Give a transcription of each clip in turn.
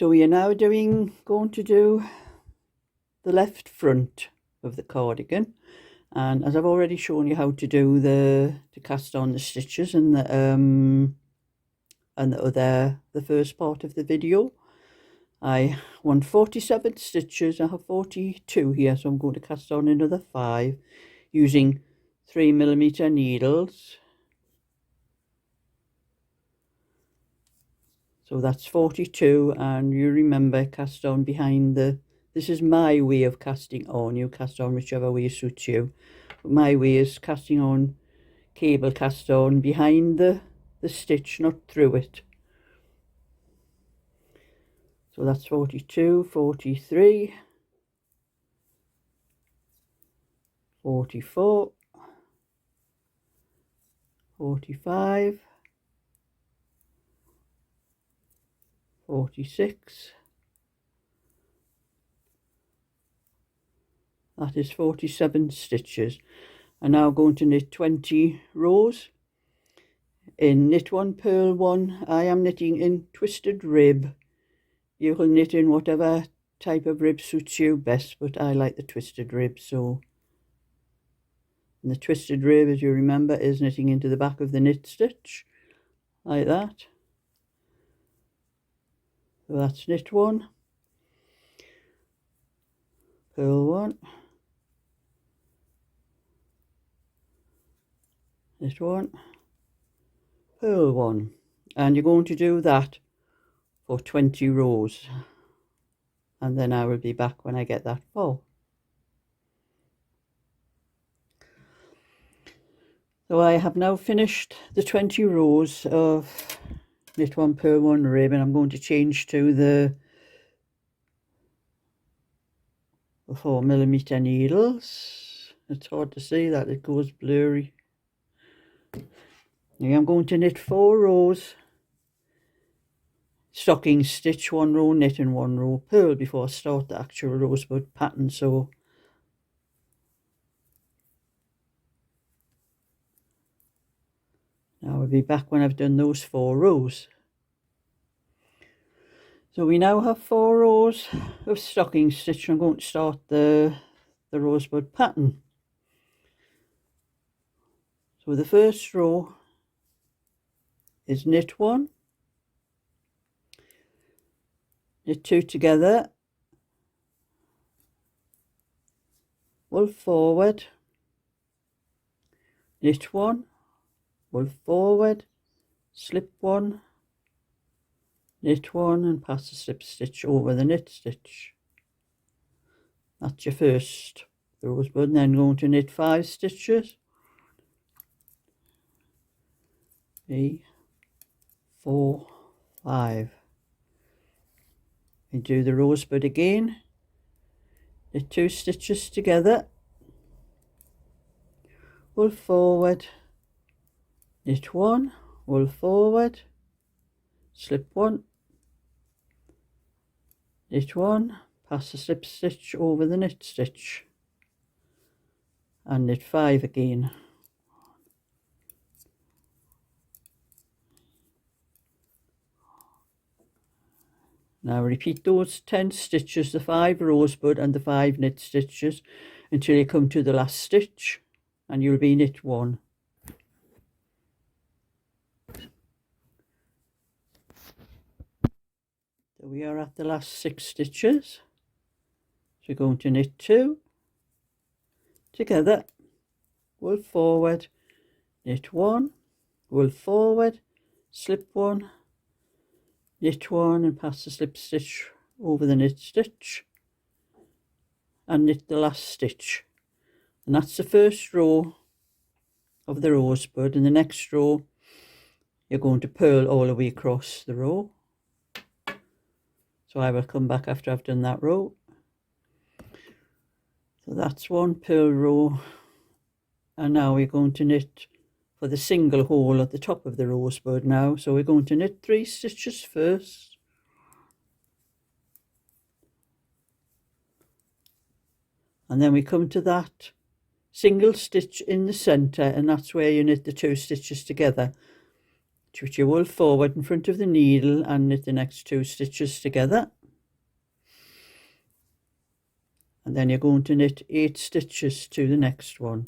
So we are now going to do the left front of the cardigan, and as I've already shown you how to do to cast on the stitches and the first part of the video, I want 47 stitches. I have 42 here, so I'm going to cast on another 5 using 3mm needles. So that's 42, and you remember, cast on behind this is my way of casting on. You cast on whichever way suits you. But my way is casting on, cable cast on behind the stitch, not through it. So that's 42, 43, 44, 45, 46, that is 47 stitches. I'm now going to knit 20 rows in knit 1, purl 1. I am knitting in twisted rib. You can knit in whatever type of rib suits you best, but I like the twisted rib. So and the twisted rib, as you remember, is knitting into the back of the knit stitch like that. So that's knit 1, purl 1, knit 1, purl 1, and you're going to do that for 20 rows, and then I will be back when I get that full. So I have now finished the 20 rows of knit 1, purl 1 rib, and I'm going to change to the 4mm needles. It's hard to see that, it goes blurry. Now I'm going to knit 4 rows, stocking stitch 1 row, knit and 1 row purl before I start the actual rosebud pattern. So now I'll be back when I've done those 4 rows. So we now have 4 rows of stocking stitch. I'm going to start the rosebud pattern. So the first row is knit 1, knit 2 together, wool forward, knit 1, wool forward, slip 1, knit 1 and pass the slip stitch over the knit stitch. That's your first rosebud, and then going to knit 5 stitches. 3, 4, 5. And do the rosebud again. Knit 2 stitches together, wool forward, knit 1, wool forward, slip 1, knit 1, pass the slip stitch over the knit stitch, and knit 5 again. Now repeat those 10 stitches, the 5 rosebud and the 5 knit stitches, until you come to the last stitch, and you'll be knit 1. So we are at the last 6 stitches. So we're going to knit 2 together, wool forward, knit 1, wool forward, slip 1, knit 1 and pass the slip stitch over the knit stitch, and knit the last stitch. And that's the first row of the rosebud. In the next row you're going to purl all the way across the row. So I will come back after I've done that row. So that's 1 purl row, and now we're going to knit for the single hole at the top of the rosebud now. So we're going to knit 3 stitches first, and then we come to that single stitch in the center, and that's where you knit the 2 stitches together. Put your wool forward in front of the needle and knit the next 2 stitches together. And then you're going to knit 8 stitches to the next one.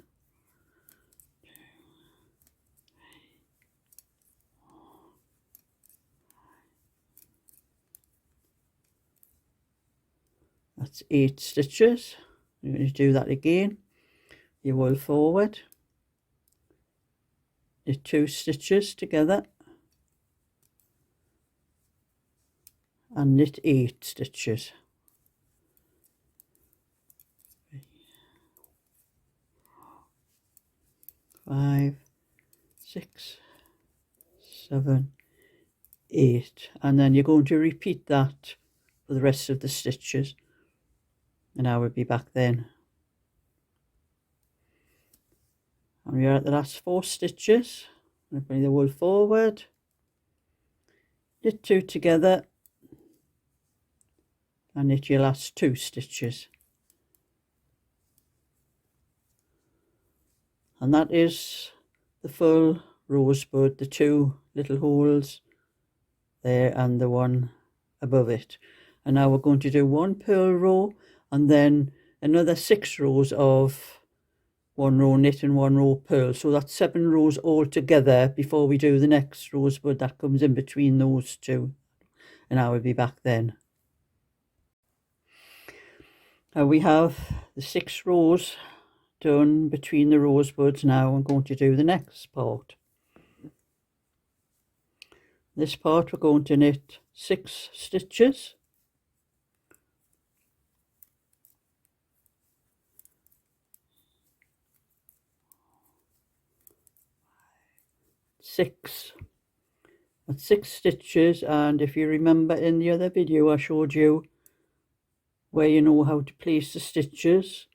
That's 8 stitches. You're going to do that again. Your wool forward, knit 2 stitches together and knit 8 stitches. 5, 6, 7, 8, and then you're going to repeat that for the rest of the stitches, and I will be back then. And we are at the last 4 stitches. I'm going to bring the wool forward, knit 2 together and knit your last 2 stitches. And that is the full rosebud, the 2 little holes there and the one above it. And now we're going to do 1 purl row and then another 6 rows of 1 row knit and 1 row purl. So that's 7 rows all together before we do the next rosebud that comes in between those 2. And I will be back then. Now we have the 6 rows done between the rosebuds. Now I'm going to do the next part. This part we're going to knit 6 stitches. That's 6 stitches, and if you remember in the other video I showed you where you know how to place the stitches.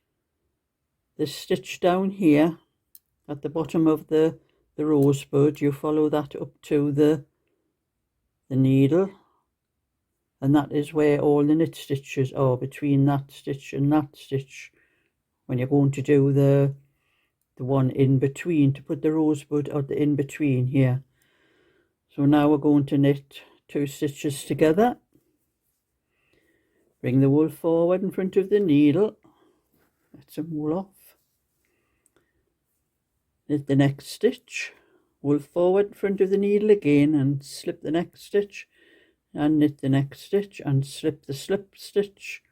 This stitch down here at the bottom of the rosebud, you follow that up to the needle, and that is where all the knit stitches are, between that stitch and that stitch, when you're going to do the one in between, to put the rosebud at the in between here. So now we're going to knit 2 stitches together, bring the wool forward in front of the needle, let some wool off, knit the next stitch, wool forward in front of the needle again and slip the next stitch, and knit the next stitch and slip the slip stitch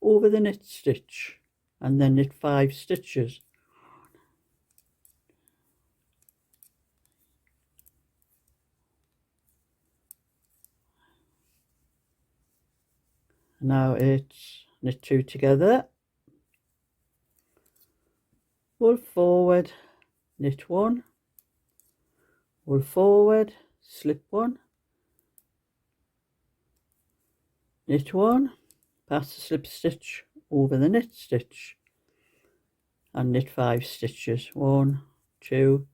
over the knit stitch, and then knit 5 stitches. Now it's knit 2 together, wool forward, knit 1, wool forward, slip 1, knit 1, pass the slip stitch over the knit stitch and knit 5 stitches. 1, 2,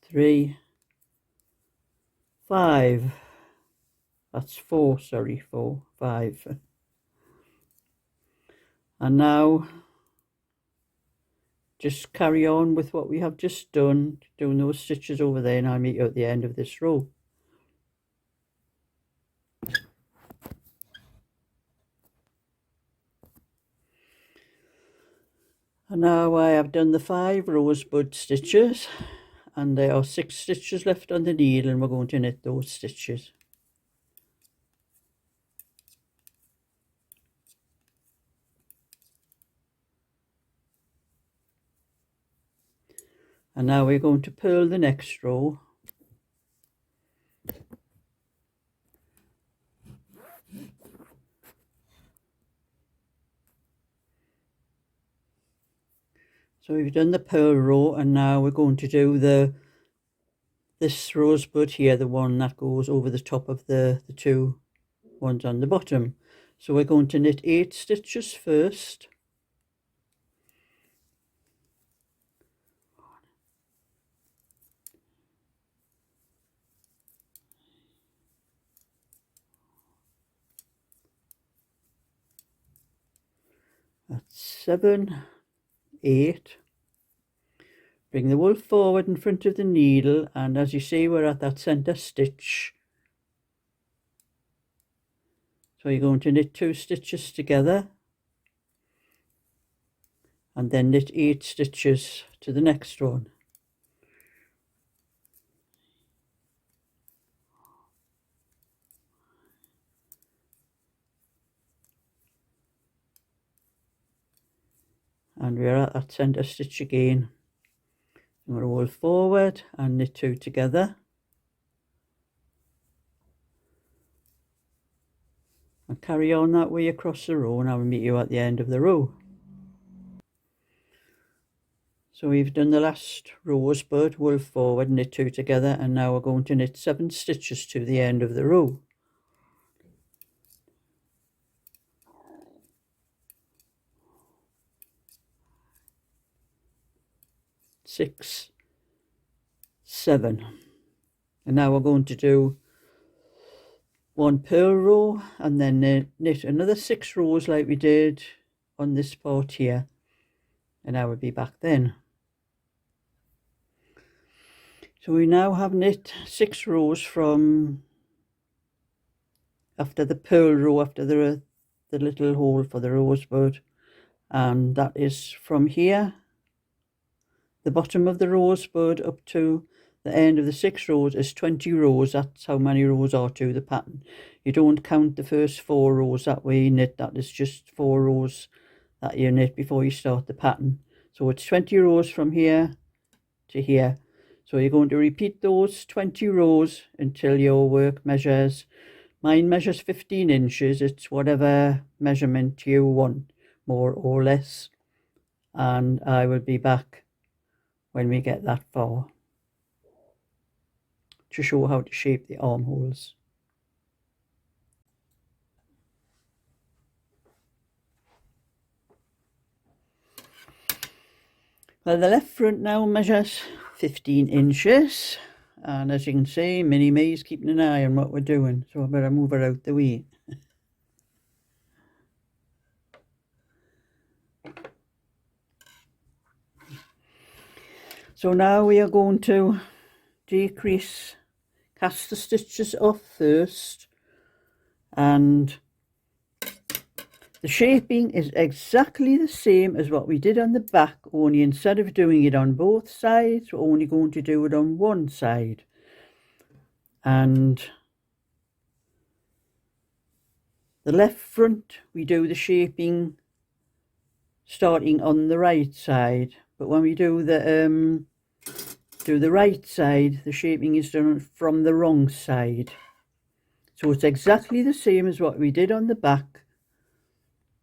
3, 5. That's 4, sorry, 4, 5. And now just carry on with what we have just done, doing those stitches over there, and I'll meet you at the end of this row. And now I have done the 5 rosebud stitches, and there are 6 stitches left on the needle, and we're going to knit those stitches. And now we're going to purl the next row. So we've done the purl row, and now we're going to do this rosebud here, the one that goes over the top of the 2 ones on the bottom. So we're going to knit 8 stitches first. That's 7, 8, bring the wool forward in front of the needle, and as you see, we're at that centre stitch. So you're going to knit 2 stitches together and then knit 8 stitches to the next one. And we're at that centre stitch again. I'm going to roll forward and knit 2 together. And carry on that way across the row, and I will meet you at the end of the row. So we've done the last rosebud, wool forward, knit 2 together, and now we're going to knit 7 stitches to the end of the row. 6, 7, and now we're going to do 1 purl row and then knit another 6 rows like we did on this part here, and I will be back then. So we now have knit 6 rows from after the purl row, after the little hole for the rosebud, and that is from here, the bottom of the rosebud, up to the end of the 6 rows is 20 rows. That's how many rows are to the pattern. You don't count the first 4 rows that way you knit. That is just 4 rows that you knit before you start the pattern. So it's 20 rows from here to here. So you're going to repeat those 20 rows until your work measures. Mine measures 15 inches. It's whatever measurement you want, more or less. And I will be back when we get that far to show how to shape the armholes. Well, the left front now measures 15 inches, and as you can see, Mini Me's keeping an eye on what we're doing, so I better move her out the way. So now we are going to decrease, cast the stitches off first, and the shaping is exactly the same as what we did on the back, only instead of doing it on both sides, we're only going to do it on one side. And the left front, we do the shaping starting on the right side, but when we do the right side, the shaping is done from the wrong side. So it's exactly the same as what we did on the back,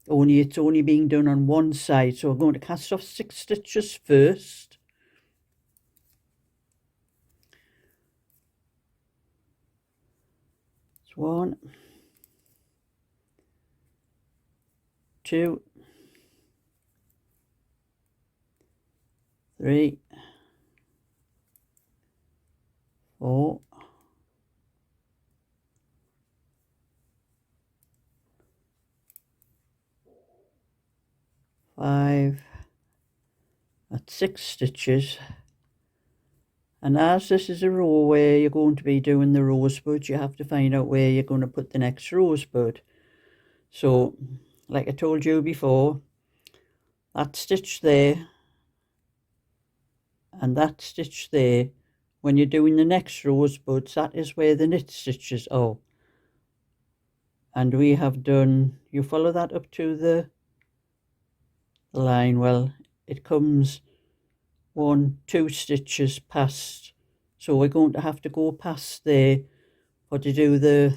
only it's only being done on one side. So we're going to cast off 6 stitches first. It's 1, 2, 3, 4, 5, that's 6 stitches. And as this is a row where you're going to be doing the rosebud, you have to find out where you're going to put the next rosebud. So, like I told you before, that stitch there and that stitch there, when you're doing the next rosebuds, that is where the knit stitches are. And we have done, you follow that up to the line, well, it comes 1, 2 stitches past, so we're going to have to go past there for to do the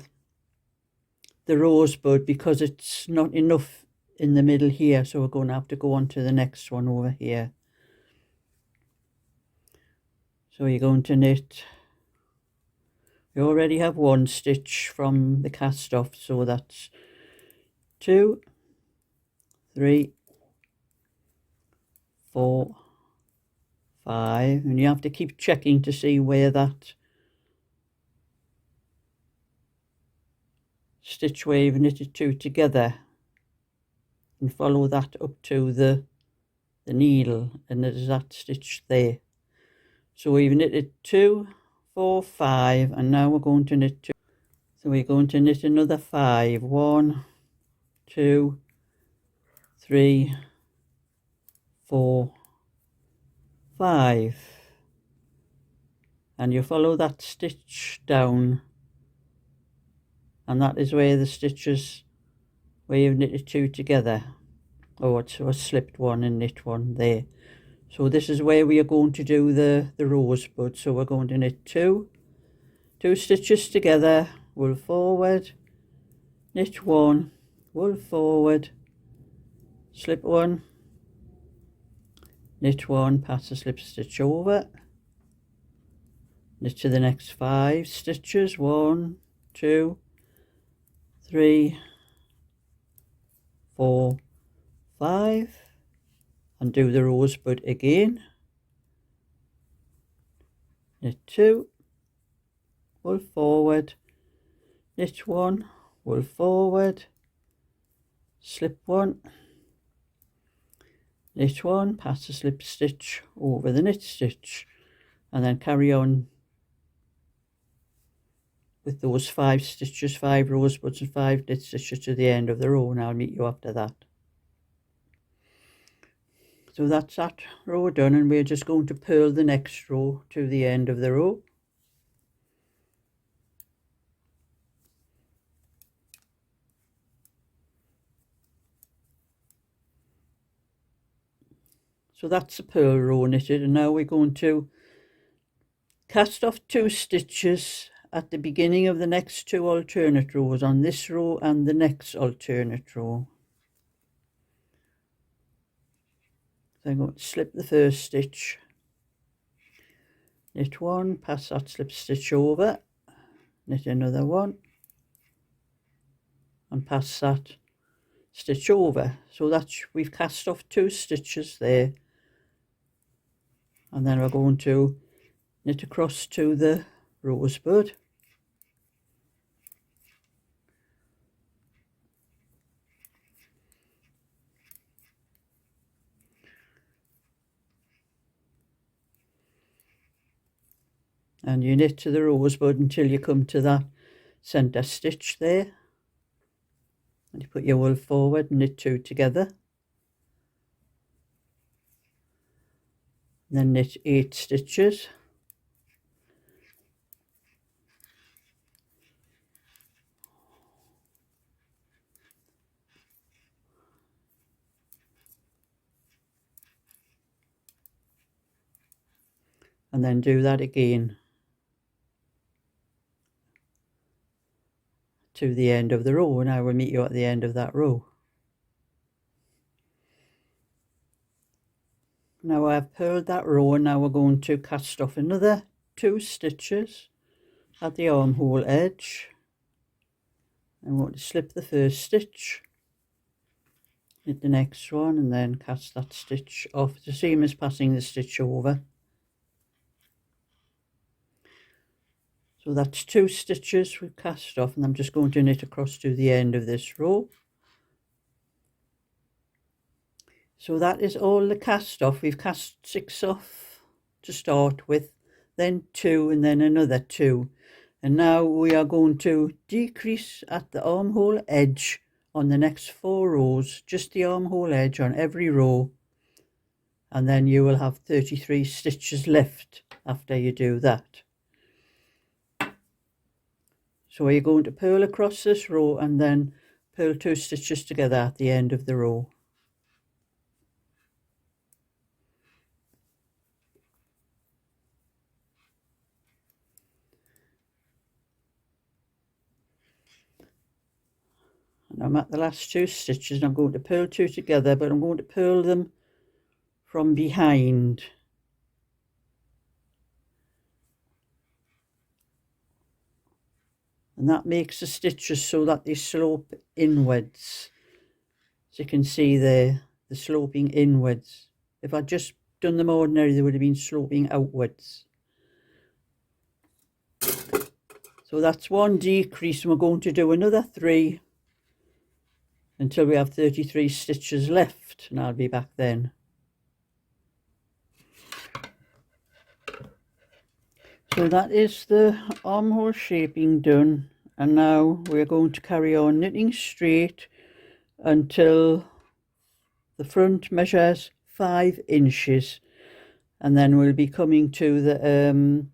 rosebud, because it's not enough in the middle here, so we're going to have to go on to the next one over here. So you're going to knit, you already have 1 stitch from the cast off, so that's 2, 3, 4, 5, and you have to keep checking to see where that stitch where you've knitted 2 together, and follow that up to the needle, and there's that stitch there. So we've knitted 2, 4, 5, and now we're going to knit 2. So we're going to knit another 5. 1, 2, 3, 4, 5. And you follow that stitch down, and that is where the stitches where you've knitted 2 together. Oh, it's a slipped one and knit 1 there. So this is where we are going to do the rosebud. So we're going to knit 2 stitches together, wool forward, knit 1, wool forward, slip 1, knit 1, pass the slip stitch over, knit to the next 5 stitches, 1, 2, 3, 4, 5, and do the rosebud again. Knit 2, wool forward, knit 1, wool forward, slip 1, knit 1, pass the slip stitch over the knit stitch, and then carry on with those 5 stitches, 5 rosebuds and 5 knit stitches to the end of the row, and I'll meet you after that. So that's that row done, and we're just going to purl the next row to the end of the row. So that's the purl row knitted, and now we're going to cast off 2 stitches at the beginning of the next 2 alternate rows on this row and the next alternate row. So I'm going to slip the first stitch, knit 1, pass that slip stitch over, knit another 1, and pass that stitch over. So that's, we've cast off 2 stitches there, and then we're going to knit across to the rosebud. And you knit to the rosebud until you come to that centre stitch there, and you put your wool forward and knit 2 together, and then knit 8 stitches, and then do that again to the end of the row, and I will meet you at the end of that row. Now I've purled that row, and now we're going to cast off another 2 stitches at the armhole edge. I'm going to slip the first stitch, knit the next one, and then cast that stitch off, the same as passing the stitch over. So that's 2 stitches we've cast off, and I'm just going to knit across to the end of this row. So that is all the cast off. We've cast 6 off to start with, then 2, and then another 2. And now we are going to decrease at the armhole edge on the next 4 rows, just the armhole edge on every row. And then you will have 33 stitches left after you do that. So you're going to purl across this row and then purl 2 stitches together at the end of the row. And I'm at the last 2 stitches, and I'm going to purl 2 together, but I'm going to purl them from behind. And that makes the stitches so that they slope inwards. As you can see there, the sloping inwards. If I'd just done them ordinary, they would have been sloping outwards. So that's 1 decrease, and we're going to do another 3 until we have 33 stitches left, and I'll be back then. So that is the armhole shaping done, and now we're going to carry on knitting straight until the front measures 5 inches, and then we'll be coming to the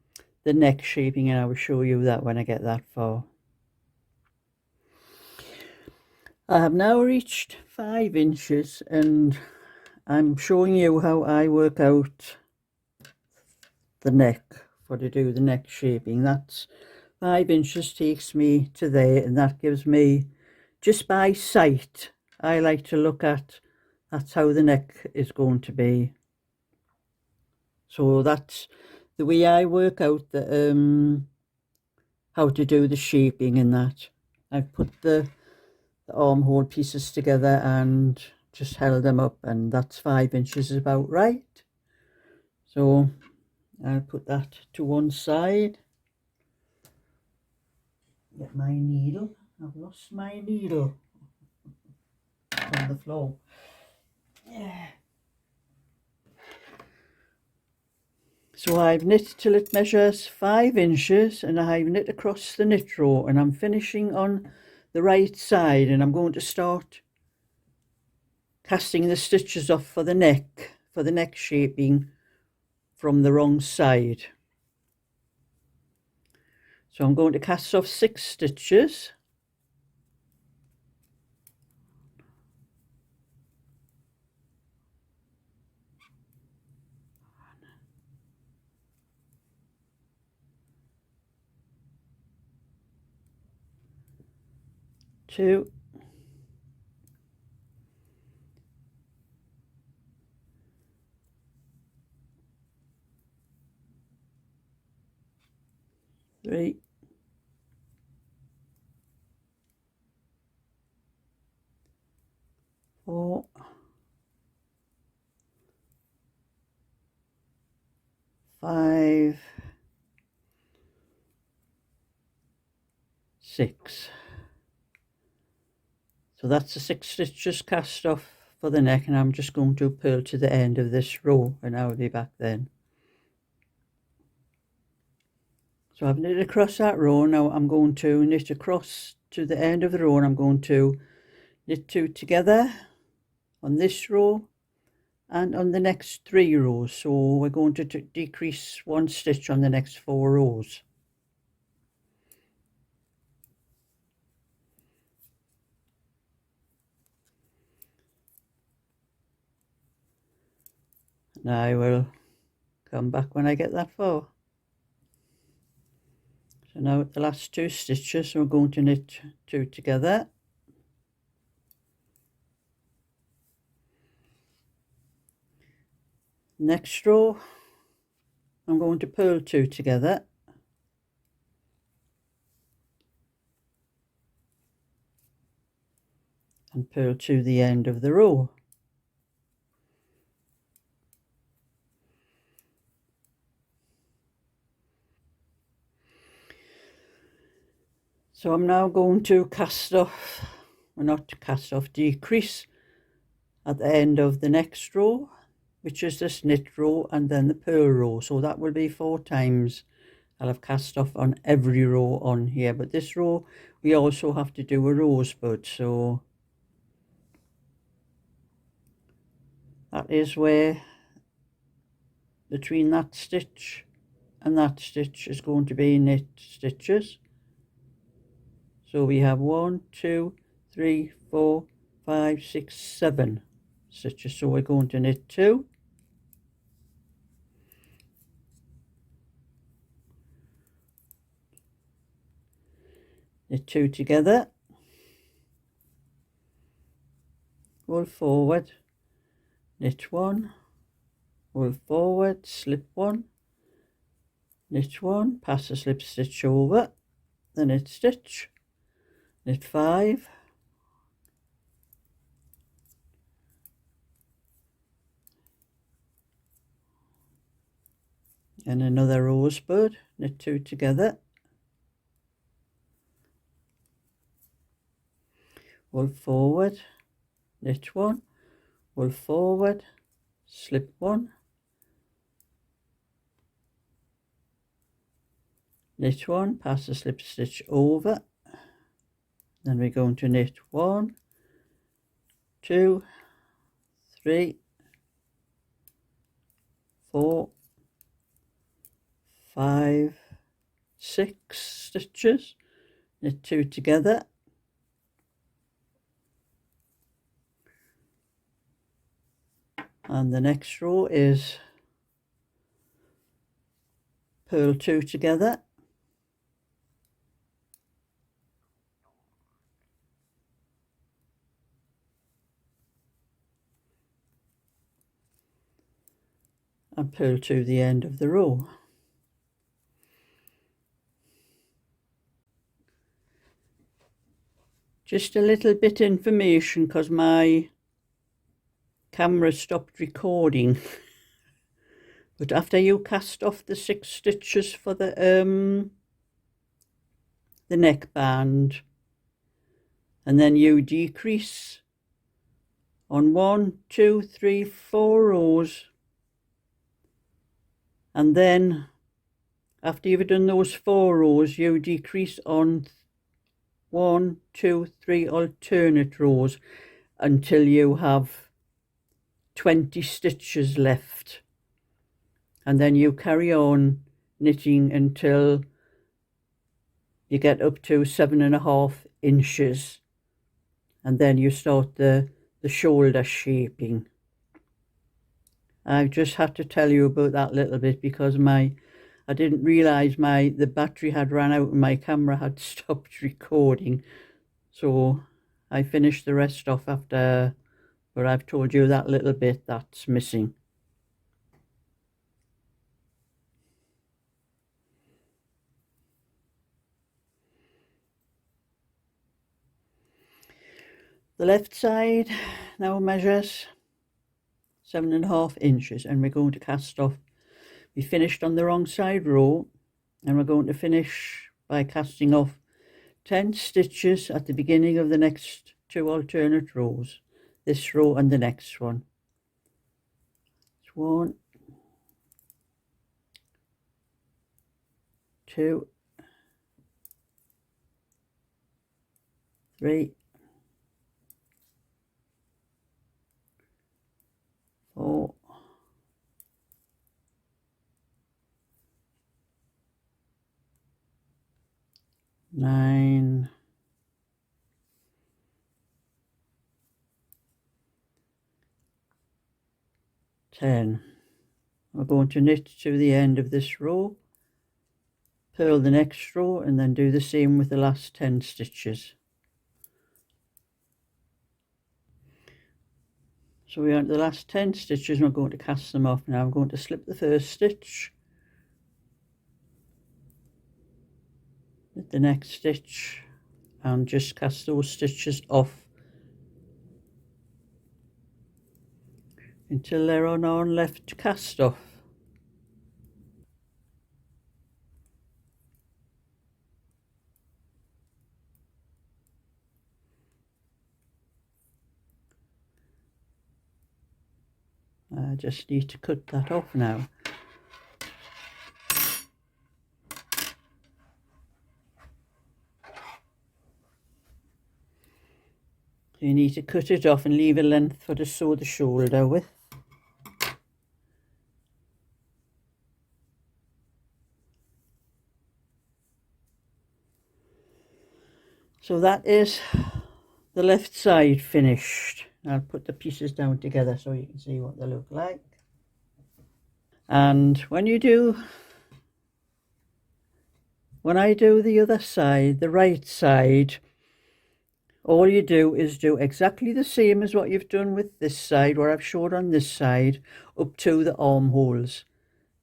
neck shaping, and I will show you that when I get that far. I have now reached 5 inches, and I'm showing you how I work out the neck to do the neck shaping. That's 5 inches takes me to there, and that gives me, just by sight, I like to look at, that's how the neck is going to be. So that's the way I work out the how to do the shaping in that. I've put the armhole pieces together and just held them up, and that's 5 inches is about right. So I'll put that to one side. Get my needle. I've lost my needle on the floor. Yeah. So I've knit till it measures 5 inches, and I've knit across the knit row, and I'm finishing on the right side, and I'm going to start casting the stitches off for the neck shaping from the wrong side. So I'm going to cast off 6 stitches. Two, three, four, five, 6. So that's the 6 stitches cast off for the neck, and I'm just going to purl to the end of this row, and I'll be back then. So I've knit across that row. Now I'm going to knit across to the end of the row, and I'm going to knit 2 together on this row and on the next 3 rows. So we're going to decrease 1 stitch on the next 4 rows. And I will come back when I get that far. So now at the last 2 stitches, we're going to knit 2 together. Next row, I'm going to purl 2 together. And purl to the end of the row. So I'm now going to cast off, or not cast off, decrease at the end of the next row, which is this knit row and then the purl row. So that will be 4 times I'll have cast off on every row on here. But this row, we also have to do a rosebud. So that is where between that stitch and that stitch is going to be knit stitches. So we have 1, 2, 3, 4, 5, 6, 7 stitches. So we're going to knit 2. Knit 2 together. Roll forward. Knit 1. Roll forward. Slip 1. Knit 1. Pass the slip stitch over the knit stitch. Knit 5. And another rosebud. Knit 2 together. Roll forward. Knit 1. Roll forward. Slip 1. knit one, pass the slip stitch over, then we're going to knit 1, 2, 3, 4, 5, 6 stitches, knit 2 together, and the next row is purl 2 together, and purl to the end of the row. Just a little bit information because my camera stopped recording. But after you cast off the 6 stitches for the neckband, and then you decrease on 1, 2, 3, 4 rows, and then after you've done those 4 rows you decrease on 1, 2, 3 alternate rows until you have 20 stitches left, and then you carry on knitting until you get up to 7.5 inches, and then you start the shoulder shaping. I just had to tell you about that little bit because I didn't realise the battery had run out and my camera had stopped recording, so I finished the rest off after, but I've told you that little bit that's missing. The left side now measures 7.5 inches, and we're going to cast off. We finished on the wrong side row, and we're going to finish by casting off 10 stitches at the beginning of the next 2 alternate rows, this row and the next one. It's 1, 2, 3, 4, 9, 10. We're going to knit to the end of this row, purl the next row, and then do the same with the last 10 stitches. So we are at the last 10 stitches, and we're going to cast them off now. I'm going to slip the first stitch, knit the next stitch, and just cast those stitches off until there are none left to cast off. I just need to cut that off now. So you need to cut it off and leave a length for to sew the shoulder with. So that is the left side finished. I'll put the pieces down together so you can see what they look like. And when I do the other side, the right side, all you do is do exactly the same as what you've done with this side, where I've showed on this side, up to the armholes.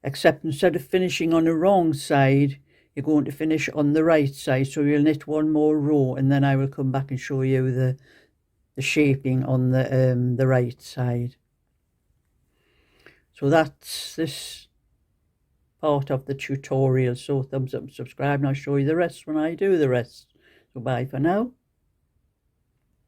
Except instead of finishing on the wrong side, you're going to finish on the right side. So you'll knit one more row, and then I will come back and show you the shaping on the right side. So that's this part of the tutorial. So thumbs up and subscribe, and I'll show you the rest when I do the rest. So bye for now.